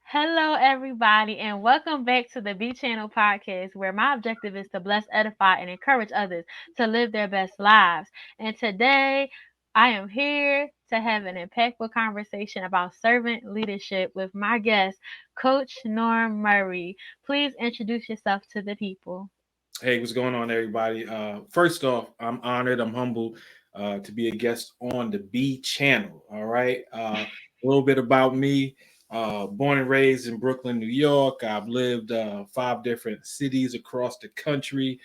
Hello, everybody, and welcome back to the B Channel podcast, where my objective is to bless, edify, and encourage others to live their best lives. And today, I am here to have an impactful conversation about servant leadership with my guest, Coach Norm Murray. Please introduce yourself to the people. Hey, what's going on, everybody? First off, I'm honored, I'm humbled to be a guest on the B channel. All right. A little bit about me. Born and raised in Brooklyn, New York. I've lived five different cities across the country.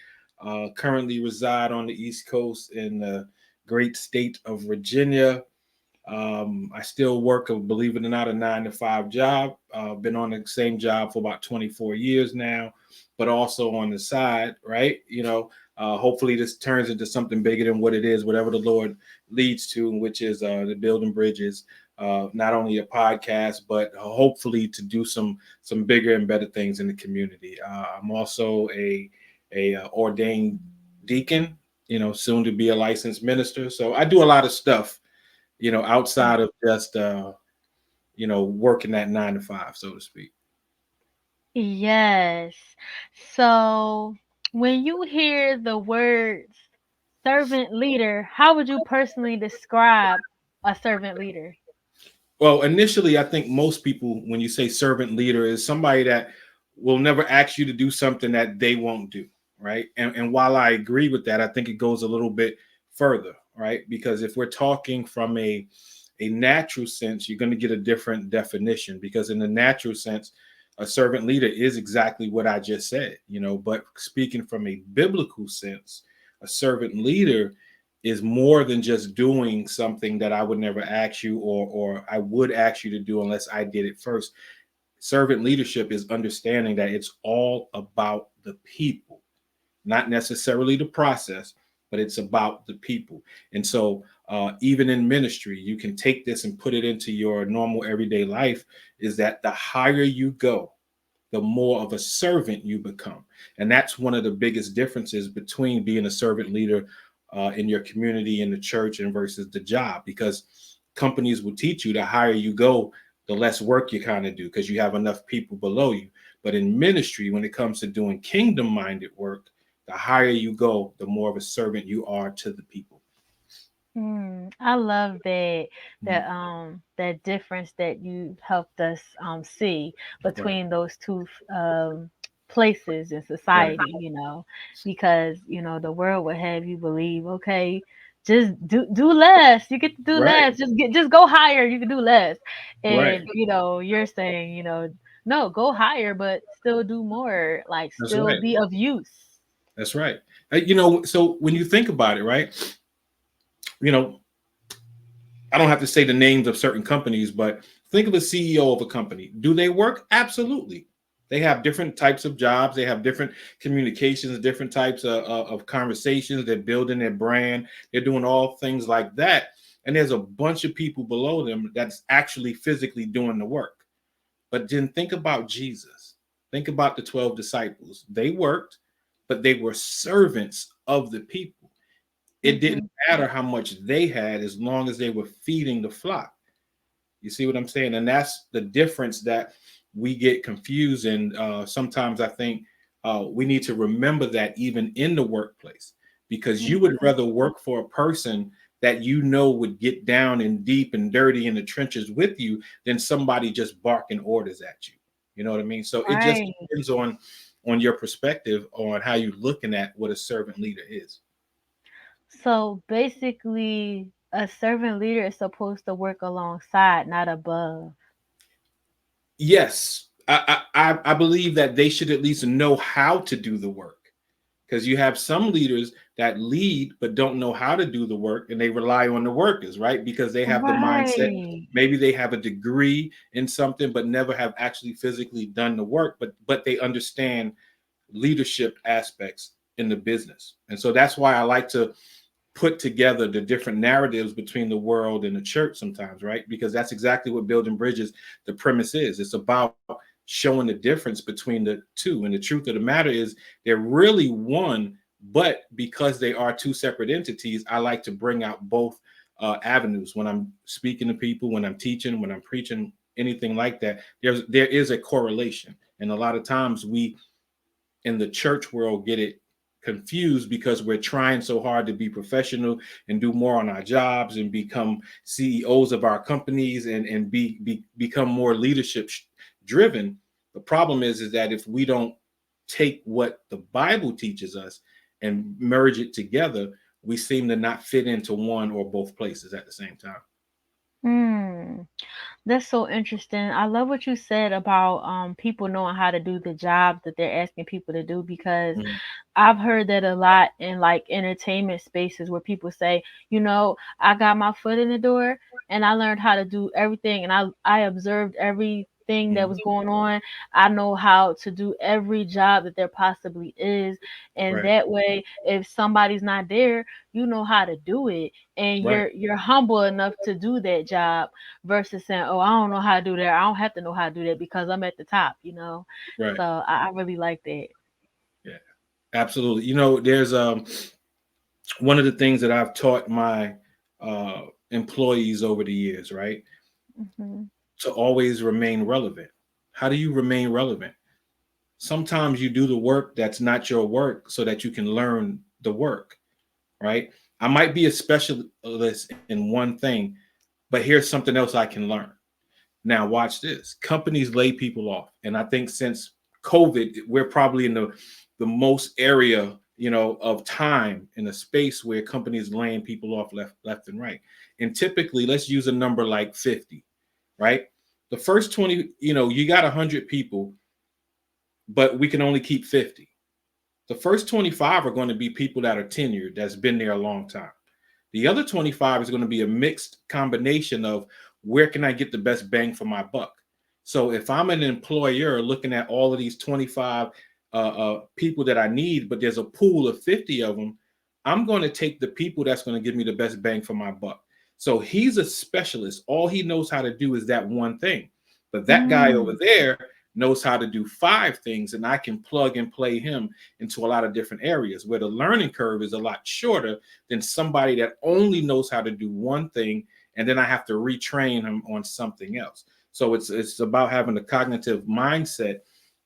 Currently reside on the East Coast in the great state of Virginia. I still work, believe it or not, a 9 to 5 job. Been on the same job for about 24 years now, but also on the side, right? Hopefully this turns into something bigger than what it is, whatever the Lord leads to, which is the Building Bridges. Not only a podcast, but hopefully to do some bigger and better things in the community. I'm also a ordained deacon, soon to be a licensed minister. So I do a lot of stuff outside of just working that 9 to 5, so to speak. Yes. So, when you hear the words servant leader, how would you personally describe a servant leader? Well, initially, I think most people, when you say servant leader, is somebody that will never ask you to do something that they won't do, right? And while I agree with that, I think it goes a little bit further, right? Because if we're talking from a natural sense, you're going to get a different definition. Because in the natural sense, a servant leader is exactly what I just said, But speaking from a biblical sense, a servant leader is more than just doing something that I would never ask you or I would ask you to do unless I did it first. Servant leadership is understanding that it's all about the people, not necessarily the process, but it's about the people. And so, even in ministry, you can take this and put it into your normal everyday life. Is that the higher you go, the more of a servant you become. And that's one of the biggest differences between being a servant leader in your community, in the church, and versus the job, because companies will teach you the higher you go, the less work you kind of do because you have enough people below you. But in ministry, when it comes to doing kingdom minded work, the higher you go, the more of a servant you are to the people. I love that Mhm. that difference that you helped us see Right, between those two places in right, society, because the world would have you believe, okay, just do less. You get to do right, less. Just go higher. You can do less. right. And you're saying, no, go higher, but still do more, like That's still right. be of use. That's right. So when you think about it, right, you know, I don't have to say the names of certain companies, but think of a CEO of a company. Do they work? Absolutely. They have different types of jobs. They have different communications, different types of conversations. They're building their brand. They're doing all things like that. And there's a bunch of people below them that's actually physically doing the work. But then think about Jesus. Think about the 12 disciples. They worked, but they were servants of the people. It didn't Hmm. matter how much they had as long as they were feeding the flock. You see what I'm saying? And that's the difference that we get confused. And sometimes I think we need to remember that even in the workplace, because you would rather work for a person that would get down and deep and dirty in the trenches with you than somebody just barking orders at you. You know what I mean? So it just Right. depends on your perspective on how you're looking at what a servant leader is. So basically, a servant leader is supposed to work alongside, not above. Yes, I believe that they should at least know how to do the work, because you have some leaders that lead but don't know how to do the work and they rely on the workers, right? Because they have the mindset, Right. maybe they have a degree in something but never have actually physically done the work, but they understand leadership aspects in the business. And so that's why I like to put together the different narratives between the world and the church sometimes, right? Because that's exactly what Building Bridges, the premise is. It's about showing the difference between the two. And the truth of the matter is they're really one, but because they are two separate entities, I like to bring out both avenues when I'm speaking to people, when I'm teaching, when I'm preaching. anything like that. There is a correlation, and a lot of times we in the church world get it confused because we're trying so hard to be professional and do more on our jobs and become CEOs of our companies and become more leadership driven. The problem is that if we don't take what the Bible teaches us and merge it together, we seem to not fit into one or both places at the same time. Hmm. That's so interesting. I love what you said about people knowing how to do the job that they're asking people to do, because Mhm. I've heard that a lot in like entertainment spaces where people say, I got my foot in the door and I learned how to do everything, and I observed everything that Mhm. was going on. I know how to do every job that there possibly is. And Right, that way, if somebody's not there, you know how to do it, and right, you're humble enough to do that job versus saying, "Oh, I don't know how to do that. I don't have to know how to do that because I'm at the top." right. So I really like that. Yeah, absolutely. There's one of the things that I've taught my employees over the years, right? Hmm. To always remain relevant. How do you remain relevant? Sometimes you do the work that's not your work so that you can learn the work, right? I might be a specialist in one thing, but here's something else I can learn. Now, watch this. Companies lay people off. And I think since COVID, we're probably in the most area, of time in a space where companies laying people off left and right. And typically, let's use a number like 50, right? The first 20, you got 100 people, but we can only keep 50. The first 25 are going to be people that are tenured, that's been there a long time. The other 25 is going to be a mixed combination of where can I get the best bang for my buck. So if I'm an employer looking at all of these 25 people that I need, but there's a pool of 50 of them, I'm going to take the people that's going to give me the best bang for my buck. So he's a specialist. All he knows how to do is that one thing. But that guy over Mm, there knows how to do five things, and I can plug and play him into a lot of different areas where the learning curve is a lot shorter than somebody that only knows how to do one thing, and then I have to retrain him on something else. So it's about having a cognitive mindset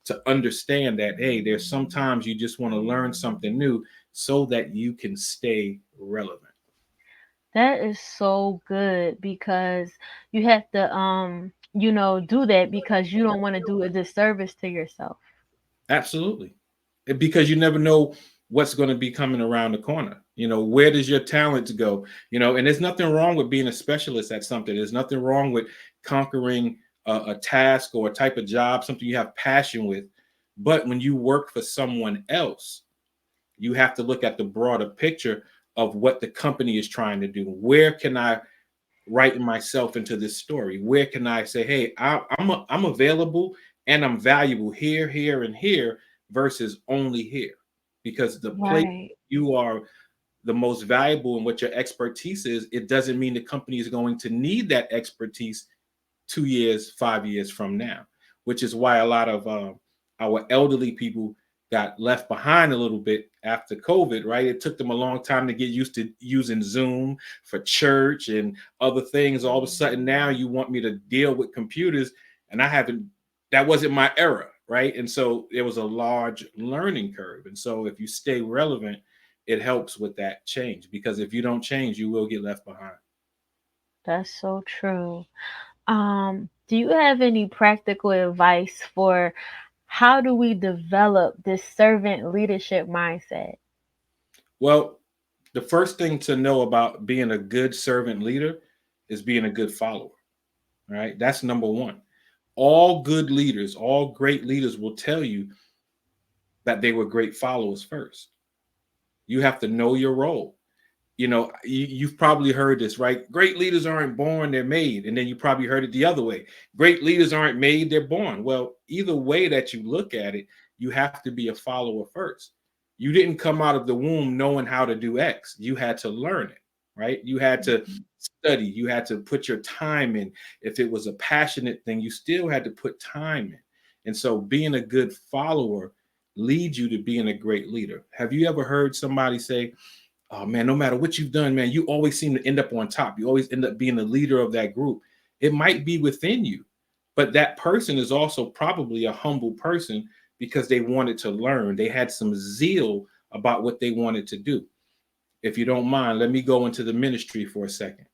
to understand that, hey, there's sometimes you just want to learn something new so that you can stay relevant. that is so good, because you have to do that because you don't want to do a disservice to yourself. Absolutely. Because you never know what's going to be coming around the corner. Where does your talent go? And there's nothing wrong with being a specialist at something. There's nothing wrong with conquering a task or a type of job, something you have passion with. But when you work for someone else, you have to look at the broader picture of what the company is trying to do. Where can I write myself into this story? Where can I say, hey, I'm available and I'm valuable here, here, and here versus only here? Because the place Right. you are the most valuable and what your expertise is, it doesn't mean the company is going to need that expertise 2 years, 5 years from now, which is why a lot of our elderly people got left behind a little bit after COVID, right? It took them a long time to get used to using Zoom for church and other things. All of a sudden, now you want me to deal with computers, and that wasn't my era, right? And so there was a large learning curve. And so if you stay relevant, it helps with that change, because if you don't change, you will get left behind. That's so true. Do you have any practical advice for how do we develop this servant leadership mindset? Well, the first thing to know about being a good servant leader is being a good follower, right? That's number one. All good leaders, all great leaders will tell you that they were great followers first. You have to know your role. You've probably heard this, right? Great leaders aren't born, they're made. And then you probably heard it the other way. Great leaders aren't made, they're born. Well, either way that you look at it, you have to be a follower first. You didn't come out of the womb knowing how to do X. You had to learn it, right? You had to study, you had to put your time in. If it was a passionate thing, you still had to put time in. And so being a good follower leads you to being a great leader. Have you ever heard somebody say, oh man, no matter what you've done, man, you always seem to end up on top. You always end up being the leader of that group. It might be within you, But that person is also probably a humble person because they wanted to learn. They had some zeal about what they wanted to do. If you don't mind, let me go into the ministry for a second.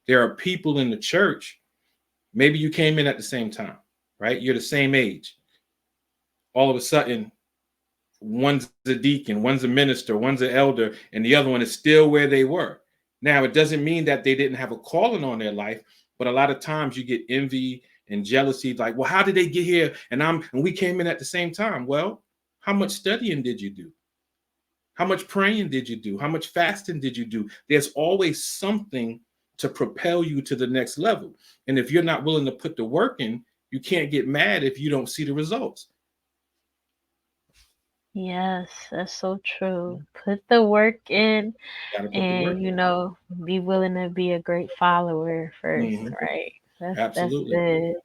There are people in the church, maybe you came in at the same time, right? You're the same age. All of a sudden, one's a deacon, one's a minister, one's an elder, and the other one is still where they were. Now, it doesn't mean that they didn't have a calling on their life, but a lot of times you get envy and jealousy, like, well, how did they get here? And we came in at the same time. Well, how much studying did you do? How much praying did you do? How much fasting did you do? There's always something to propel you to the next level. And if you're not willing to put the work in, you can't get mad if you don't see the results. Yes, that's so true. Put the work in Got to put the work and be willing to be a great follower first, in. right? That's Absolutely. good.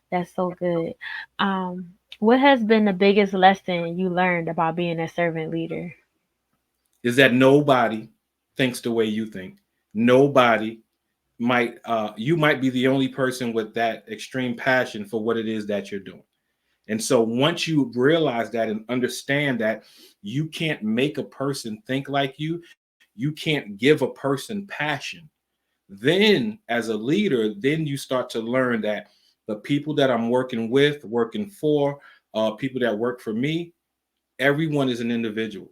That's so good. Um, what has been the biggest lesson you learned about being a servant leader? Is that nobody thinks the way you think. Nobody might you might be the only person with that extreme passion for what it is that you're doing. And so once you realize that and understand that you can't make a person think like you can't give a person passion, then as a leader, then you start to learn that the people that I'm working with, working for, people that work for me, everyone is an individual.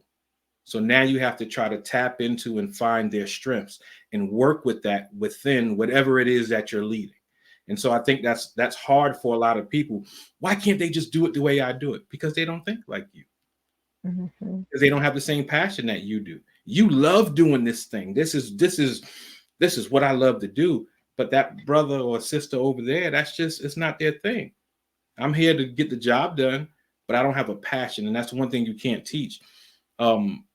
So now you have to try to tap into and find their strengths and work with that within whatever it is that you're leading. And so I think that's hard for a lot of people. Why can't they just do it the way I do it? Because they don't think like you. Hmm. Because they don't have the same passion that you do. You love doing this thing. This is what I love to do. But that brother or sister over there, that's just it's not their thing. I'm here to get the job done, but I don't have a passion, and that's one thing you can't teach. Um,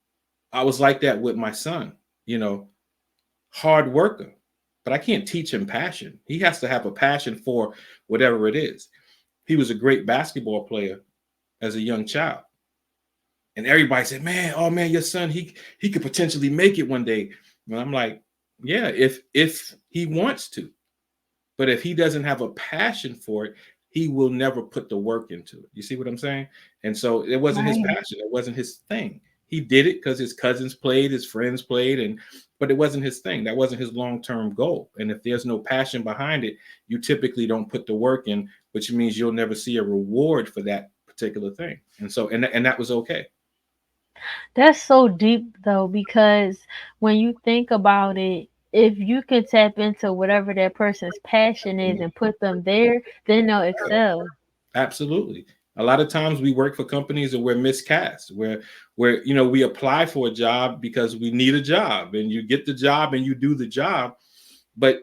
I was like that with my son, you know, hard worker, but I can't teach him passion. He has to have a passion for whatever it is. He was a great basketball player as a young child. And everybody said, "Man, oh man, your son, he could potentially make it one day." And I'm like, "Yeah, if he wants to. But if he doesn't have a passion for it, he will never put the work into it." You see what I'm saying? And so it wasn't his Right. passion. It wasn't his thing. He did it because his cousins played, his friends played, but it wasn't his thing. That wasn't his long-term goal. And if there's no passion behind it, you typically don't put the work in, which means you'll never see a reward for that particular thing. And so, and that was okay. That's so deep though, because when you think about it, if you can tap into whatever that person's passion is and put them there, then they'll excel. Absolutely. A lot of times we work for companies and we're miscast, where we apply for a job because we need a job, and you get the job and you do the job, but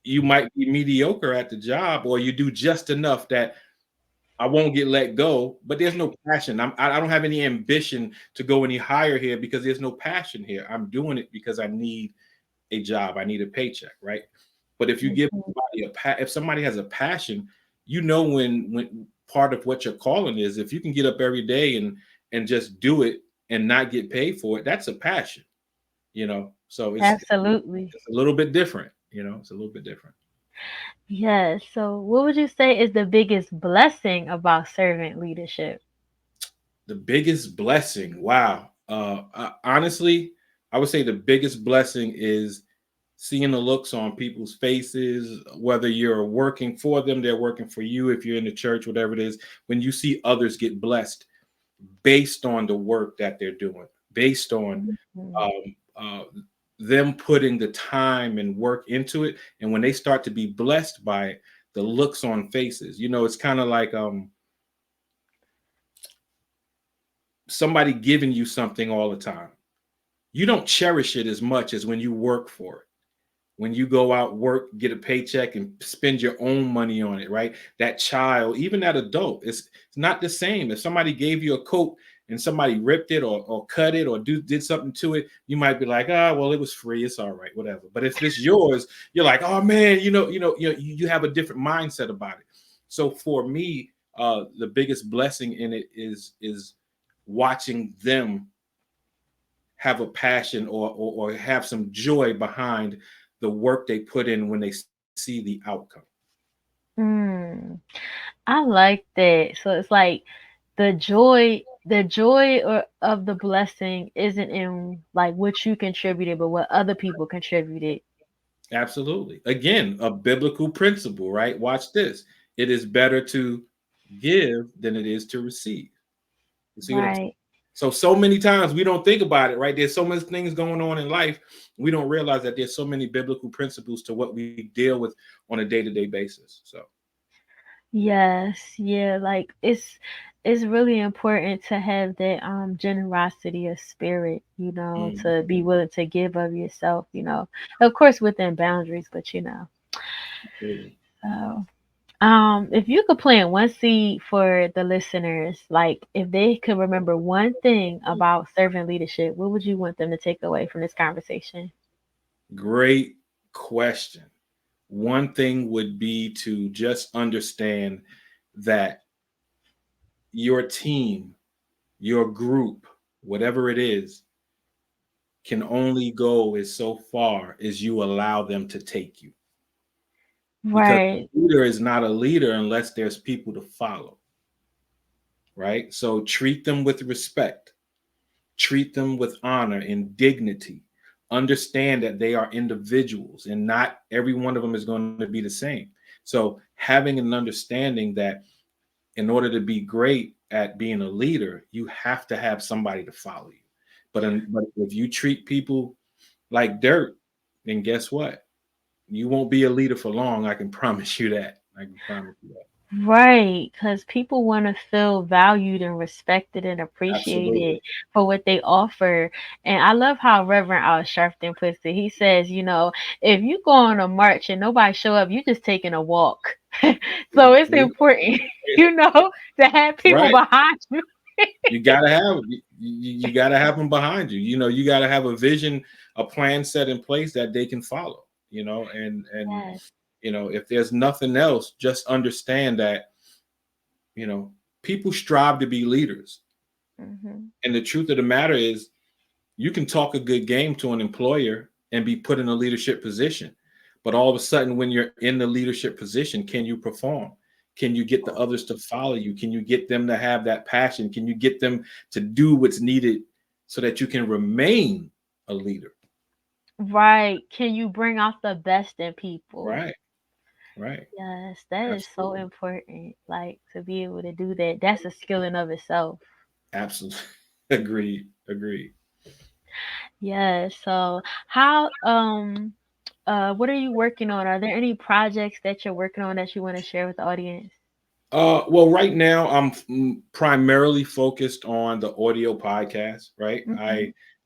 you might be mediocre at the job, or you do just enough that I won't get let go, but there's no passion. I don't have any ambition to go any higher here because there's no passion here. I'm doing it because I need a job. I need a paycheck, right? But if you give Mhm. somebody if somebody has a passion, when part of what your calling is. If you can get up every day and just do it and not get paid for it, that's a passion, So Absolutely. it's a little bit different, It's a little bit different. Yes. So, what would you say is the biggest blessing about servant leadership? The biggest blessing, wow. Honestly, I would say the biggest blessing is seeing the looks on people's faces, whether you're working for them, they're working for you, if you're in the church, whatever it is, when you see others get blessed based on the work that they're doing, based on Mhm. them putting the time and work into it. And when they start to be blessed by it, the looks on faces, it's kind of like somebody giving you something all the time. You don't cherish it as much as when you work for it. When you go out, work, get a paycheck, and spend your own money on it, right? That child, even that adult, it's not the same. If somebody gave you a coat and somebody ripped it or cut it or did something to it, you might be like, well, it was free, it's all right, whatever. But if it's yours, you're like, oh man, you have a different mindset about it. So for me, the biggest blessing in it is watching them have a passion or have some joy behind the work they put in when they see the outcome. Mm, I like that. So it's like the joy of the blessing isn't in like what you contributed, but what other people contributed. Absolutely. Again, a biblical principle, right? Watch this. It is better to give than it is to receive. You see what I'm saying? Right. So many times we don't think about it, right? There's so many things going on in life. We don't realize that there's so many biblical principles to what we deal with on a day-to-day basis. So, Yes, yeah, like it's really important to have that generosity of spirit, mm, to be willing to give of yourself, Of course within boundaries, but absolutely. So, if you could plant one seed for the listeners, like if they could remember one thing about servant leadership, what would you want them to take away from this conversation? Great question. One thing would be to just understand that your team, your group, whatever it is, can only go as so far as you allow them to take you. Because Right. a leader is not a leader unless there's people to follow, right? So treat them with respect, treat them with honor and dignity. Understand that they are individuals and not every one of them is going to be the same. So having an understanding that in order to be great at being a leader, you have to have somebody to follow you. But if you treat people like dirt, then guess what? You won't be a leader for long. I can promise you that. I can promise you that. Right, because people want to feel valued and respected and appreciated Absolutely. for what they offer. And I love how Reverend Al Sharpton puts it. He says, if you go on a march and nobody show up, you're just taking a walk. So it's important, to have people Right. behind you. You gotta have them behind you. You gotta have a vision, a plan set in place that they can follow. And Yes. if there's nothing else, just understand that you know people strive to be leaders. Hmm. And the truth of the matter is, you can talk a good game to an employer and be put in a leadership position, but all of a sudden, when you're in the leadership position, can you perform? Can you get the others to follow you? Can you get them to have that passion? Can you get them to do what's needed so that you can remain a leader? Right. Can you bring out the best in people? Right, right. Yes, that is so Absolutely. important. Like to be able to do that. That's a skill in of itself. Absolutely. Agreed. Agreed. Yeah, so how what are you working on? Are there any projects that you're working on that you want to share with the audience? Well, right now I'm primarily focused on the audio podcast. Right, Hmm.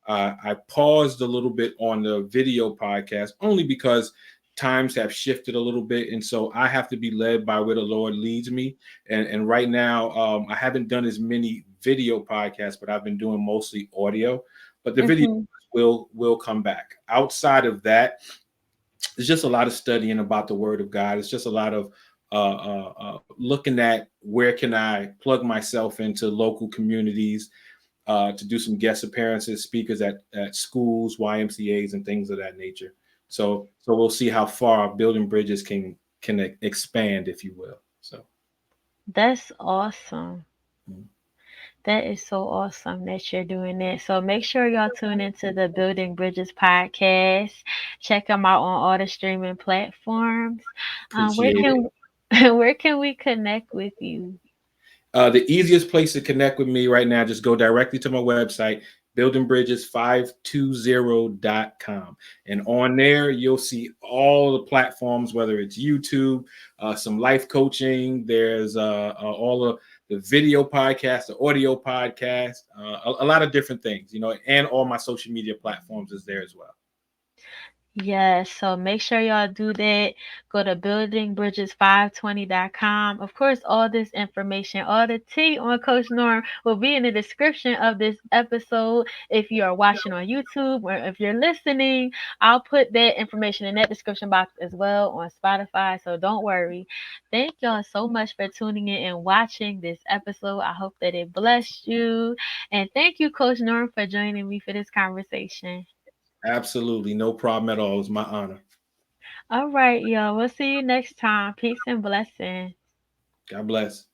I paused a little bit on the video podcast only because times have shifted a little bit, and so I have to be led by where the Lord leads me. And right now, I haven't done as many video podcasts, but I've been doing mostly audio. But the video Hmm. will come back. Outside of that, it's just a lot of studying about the Word of God. It's just a lot of looking at where can I plug myself into local communities to do some guest appearances, speakers at schools, YMCA's, and things of that nature. So we'll see how far Building Bridges can expand, if you will. So That's awesome. mm, That is so awesome that you're doing that. So make sure y'all tune into the Building Bridges podcast. Check them out on all the streaming platforms. Where appreciate it. can where can we connect with you? The easiest place to connect with me right now, just go directly to my website, buildingbridges520.com. And on there, you'll see all the platforms, whether it's YouTube, some life coaching, there's all of the video podcast, the audio podcast, a lot of different things, and all my social media platforms is there as well. Yes, so make sure y'all do that. Go to buildingbridges520.com. Of course, all this information, all the tea on Coach Norm will be in the description of this episode. If you are watching on YouTube or if you're listening, I'll put that information in that description box as well on Spotify. So don't worry. Thank y'all so much for tuning in and watching this episode. I hope that it blessed you. And thank you, Coach Norm, for joining me for this conversation. Absolutely. No problem at all. It was my honor. All right, y'all. We'll see you next time. Peace and blessings. God bless.